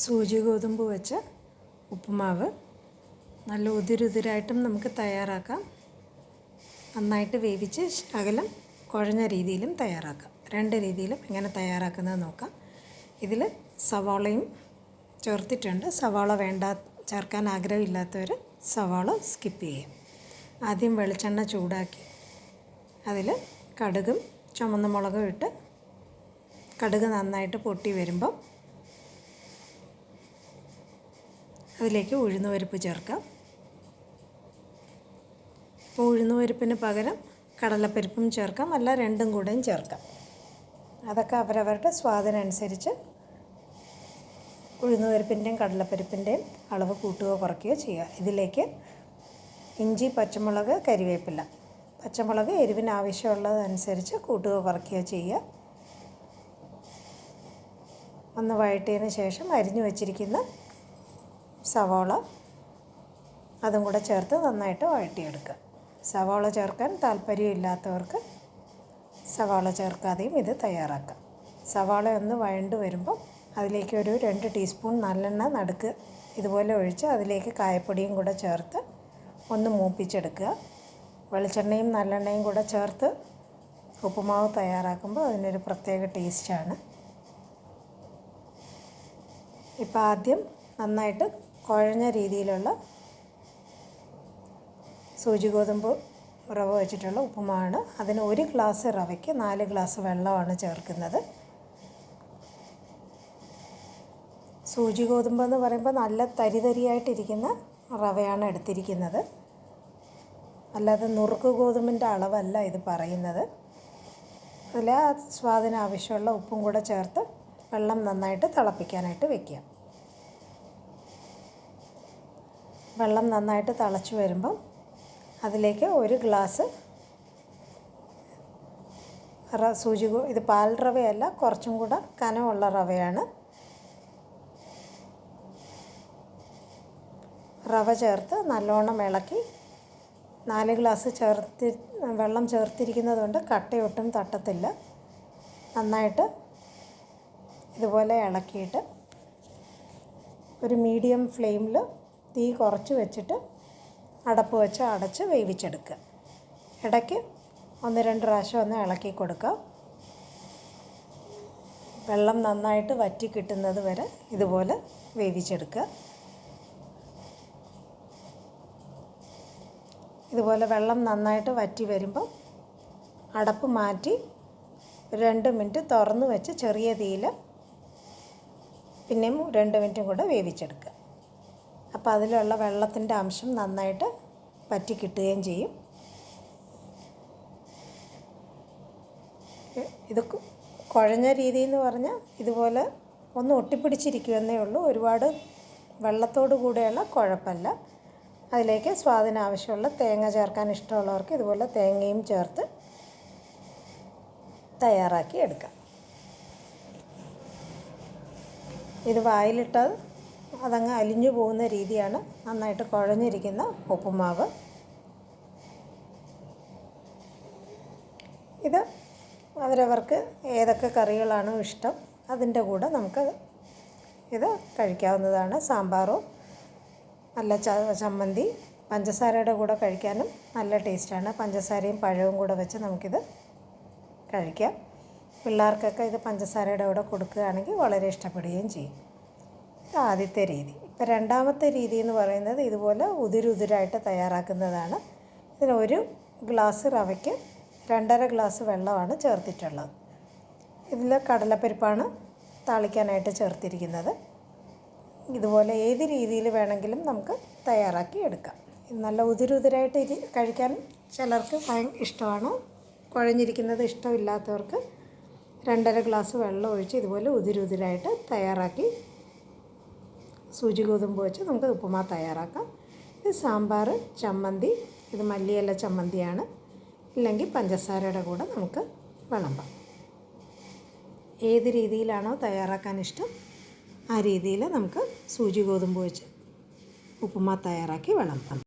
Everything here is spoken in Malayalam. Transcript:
സൂചി ഗോതമ്പ് വെച്ച ഉപ്പുമാവ് നല്ല ഉതിരുതിരായിട്ടും നമുക്ക് തയ്യാറാക്കാം. നന്നായിട്ട് വേവിച്ച് ശകലം കുഴഞ്ഞ രീതിയിലും തയ്യാറാക്കാം. രണ്ട് രീതിയിലും എങ്ങനെ തയ്യാറാക്കുന്നത് നോക്കാം. ഇതിൽ സവാളയും ചേർത്തിട്ടുണ്ട്. സവാള ചേർക്കാൻ ആഗ്രഹമില്ലാത്തവർ സവാള സ്കിപ്പ് ചെയ്യാം. ആദ്യം വെളിച്ചെണ്ണ ചൂടാക്കി അതിൽ കടുകും ചുവന്ന മുളകും ഇട്ട് കടുക് നന്നായിട്ട് പൊട്ടി വരുമ്പോൾ അതിലേക്ക് ഉഴുന്നുപരിപ്പ് ചേർക്കാം. അപ്പോൾ ഉഴുന്നുപരിപ്പിന് പകരം കടലപ്പരിപ്പും ചേർക്കാം, അല്ല രണ്ടും കൂടെയും ചേർക്കാം. അതൊക്കെ അവരവരുടെ സ്വാദിനനുസരിച്ച് ഉഴുന്നുപരിപ്പിൻ്റെയും കടലപ്പരിപ്പിൻ്റെയും അളവ് കൂട്ടുകയോ കുറയ്ക്കുകയോ ചെയ്യുക. ഇതിലേക്ക് ഇഞ്ചി, പച്ചമുളക്, കരിവേപ്പില. പച്ചമുളക് എരിവിന് ആവശ്യമുള്ളതനുസരിച്ച് കൂട്ടുകയോ കുറയ്ക്കുകയോ ചെയ്യുക. ഒന്ന് വഴറ്റിയതിന് ശേഷം അരിഞ്ഞു വച്ചിരിക്കുന്ന സവാള അതും കൂടെ ചേർത്ത് നന്നായിട്ട് വഴറ്റിയെടുക്കുക. സവാള ചേർക്കാൻ താല്പര്യമില്ലാത്തവർക്ക് സവാള ചേർക്കാതെയും ഇത് തയ്യാറാക്കാം. സവാള ഒന്ന് വഴണ്ട് വരുമ്പോൾ അതിലേക്ക് ഒരു 2 ടീസ്പൂൺ നല്ലെണ്ണ നടുക്ക് ഇതുപോലെ ഒഴിച്ച് അതിലേക്ക് കായപ്പൊടിയും കൂടെ ചേർത്ത് ഒന്ന് മൂപ്പിച്ചെടുക്കുക. വെളിച്ചെണ്ണയും നല്ലെണ്ണയും കൂടെ ചേർത്ത് ഉപ്പുമാവ് തയ്യാറാക്കുമ്പോൾ അതിനൊരു പ്രത്യേക ടേസ്റ്റാണ്. ഇപ്പോൾ ആദ്യം നന്നായിട്ട് കുഴഞ്ഞ രീതിയിലുള്ള സൂചി ഗോതമ്പ് റവ വെച്ചിട്ടുള്ള ഉപ്പുമാവാണ്. അതിന് 1 ഗ്ലാസ് റവയ്ക്ക് 4 ഗ്ലാസ് വെള്ളമാണ് ചേർക്കുന്നത്. സൂചി ഗോതമ്പ് എന്ന് പറയുമ്പോൾ നല്ല തരിതരിയായിട്ടിരിക്കുന്ന റവയാണ് എടുത്തിരിക്കുന്നത്. അല്ലാതെ നുറുക്ക് ഗോതമ്പിൻ്റെ അളവല്ല ഇത് പറയുന്നത്. അതിൽ ആ സ്വാദിന് ആവശ്യമുള്ള ഉപ്പും കൂടെ ചേർത്ത് വെള്ളം നന്നായിട്ട് തിളപ്പിക്കാനായിട്ട് വയ്ക്കുക. വെള്ളം നന്നായിട്ട് തിളച്ച് വരുമ്പം അതിലേക്ക് 1 ഗ്ലാസ് ഇത് പാൽ റവയല്ല, കുറച്ചും കൂടെ കനമുള്ള റവയാണ്. റവ ചേർത്ത് നല്ലോണം ഇളക്കി 4 ഗ്ലാസ് വെള്ളം ചേർത്തിരിക്കുന്നത് കൊണ്ട് കട്ടയൊട്ടും തട്ടത്തില്ല. നന്നായിട്ട് ഇതുപോലെ ഇളക്കിയിട്ട് ഒരു മീഡിയം ഫ്ലെയിമിൽ തീ കുറച്ച് വെച്ചിട്ട് അടപ്പ് വെച്ച് അടച്ച് വേവിച്ചെടുക്കുക. ഇടയ്ക്ക് 1-2 പ്രാവശ്യം ഒന്ന് ഇളക്കി കൊടുക്കുക. വെള്ളം നന്നായിട്ട് വറ്റി കിട്ടുന്നത് വരെ ഇതുപോലെ വേവിച്ചെടുക്കുക. ഇതുപോലെ വെള്ളം നന്നായിട്ട് വറ്റി വരുമ്പോൾ അടപ്പ് മാറ്റി 2 മിനിറ്റ് തുറന്ന് വെച്ച് ചെറിയ തീയിൽ പിന്നെയും 2 മിനിറ്റും കൂടെ വേവിച്ചെടുക്കുക. അപ്പോൾ അതിലുള്ള വെള്ളത്തിൻ്റെ അംശം നന്നായിട്ട് വറ്റി കിട്ടുകയും ചെയ്യും. ഇത് കുഴഞ്ഞ രീതി എന്ന് പറഞ്ഞാൽ ഇതുപോലെ ഒന്ന് ഒട്ടിപ്പിടിച്ചിരിക്കുമെന്നേ ഉള്ളൂ. ഒരുപാട് വെള്ളത്തോടു കൂടെയുള്ള കുഴപ്പമല്ല. അതിലേക്ക് സ്വാദിന് ആവശ്യമുള്ള തേങ്ങ ചേർക്കാൻ ഇഷ്ടമുള്ളവർക്ക് ഇതുപോലെ തേങ്ങയും ചേർത്ത് തയ്യാറാക്കി എടുക്കാം. ഇത് വായിലിട്ടാൽ അതങ്ങ് അലിഞ്ഞു പോകുന്ന രീതിയാണ് നന്നായിട്ട് കുഴഞ്ഞിരിക്കുന്ന ഉപ്പുമാവ്. ഇത് അവരവർക്ക് ഏതൊക്കെ കറികളാണോ ഇഷ്ടം അതിൻ്റെ കൂടെ നമുക്ക് ഇത് കഴിക്കാവുന്നതാണ്. സാമ്പാറോ നല്ല ചമ്മന്തി, പഞ്ചസാരയുടെ കൂടെ കഴിക്കാനും നല്ല ടേസ്റ്റാണ്. പഞ്ചസാരയും പഴവും കൂടെ വെച്ച് നമുക്കിത് കഴിക്കാം. പിള്ളേർക്കൊക്കെ ഇത് പഞ്ചസാരയുടെ കൂടെ കൊടുക്കുകയാണെങ്കിൽ വളരെ ഇഷ്ടപ്പെടുകയും ചെയ്യും. ആദ്യത്തെ രീതി. ഇപ്പോൾ രണ്ടാമത്തെ രീതി എന്ന് പറയുന്നത് ഇതുപോലെ ഉതിരുതിരായിട്ട് തയ്യാറാക്കുന്നതാണ്. ഇതിന് 1 ഗ്ലാസ് റവയ്ക്ക് 2.5 ഗ്ലാസ് വെള്ളമാണ് ചേർത്തിട്ടുള്ളത്. ഇതിൽ കടലപ്പരിപ്പാണ് താളിക്കാനായിട്ട് ചേർത്തിരിക്കുന്നത്. ഇതുപോലെ ഏത് രീതിയിൽ വേണമെങ്കിലും നമുക്ക് തയ്യാറാക്കി എടുക്കാം. ഇത് നല്ല ഉതിരുതിരായിട്ട് കഴിക്കാൻ ചിലർക്ക് ഇഷ്ടമാണ്. കുഴഞ്ഞിരിക്കുന്നത് ഇഷ്ടമില്ലാത്തവർക്ക് 2.5 ഗ്ലാസ് വെള്ളം ഒഴിച്ച് ഇതുപോലെ ഉതിരുതിരായിട്ട് തയ്യാറാക്കി സൂചി ഗോതമ്പ് വെച്ച് നമുക്ക് ഉപ്പുമാവ് തയ്യാറാക്കാം. ഇത് സാമ്പാർ, ചമ്മന്തി, ഇത് മല്ലിയില ചമ്മന്തിയാണ്. ഇല്ലെങ്കിൽ പഞ്ചസാരയുടെ കൂടെ നമുക്ക് വിളമ്പാം. ഏത് രീതിയിലാണോ തയ്യാറാക്കാൻ ഇഷ്ടം ആ രീതിയിൽ നമുക്ക് സൂചി ഗോതമ്പ് വെച്ച് ഉപ്പുമാവ് തയ്യാറാക്കി വിളമ്പാം.